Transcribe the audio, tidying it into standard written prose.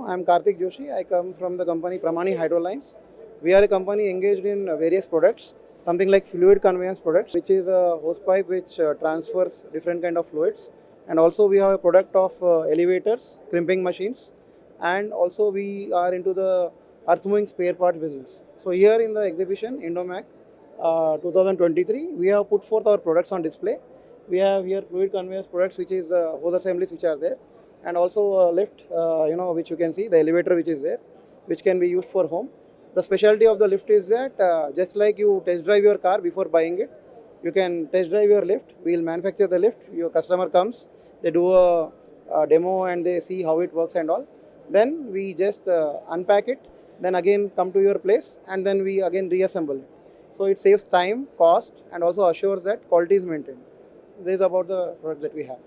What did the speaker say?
I'm Kartik Joshi. I come from the company Pramani Hydrolines. We are a company engaged in various products, something like fluid conveyance products, which is a hose pipe which transfers different kind of fluids. And also we have a product of elevators, crimping machines, and also we are into the earth moving spare parts business. So here in the exhibition, INDOMACH 2023, we have put forth our products on display. We have here fluid conveyance products, which is the hose assemblies which are there, and also a lift, which you can see, the elevator which is there, which can be used for home. The specialty of the lift is that just like you test drive your car before buying it, you can test drive your lift. We will manufacture the lift. Your customer comes, they do a demo and they see how it works and all. Then we just unpack it, then again come to your place and then we again reassemble it. So it saves time, cost, and also assures that quality is maintained. This is about the product that we have.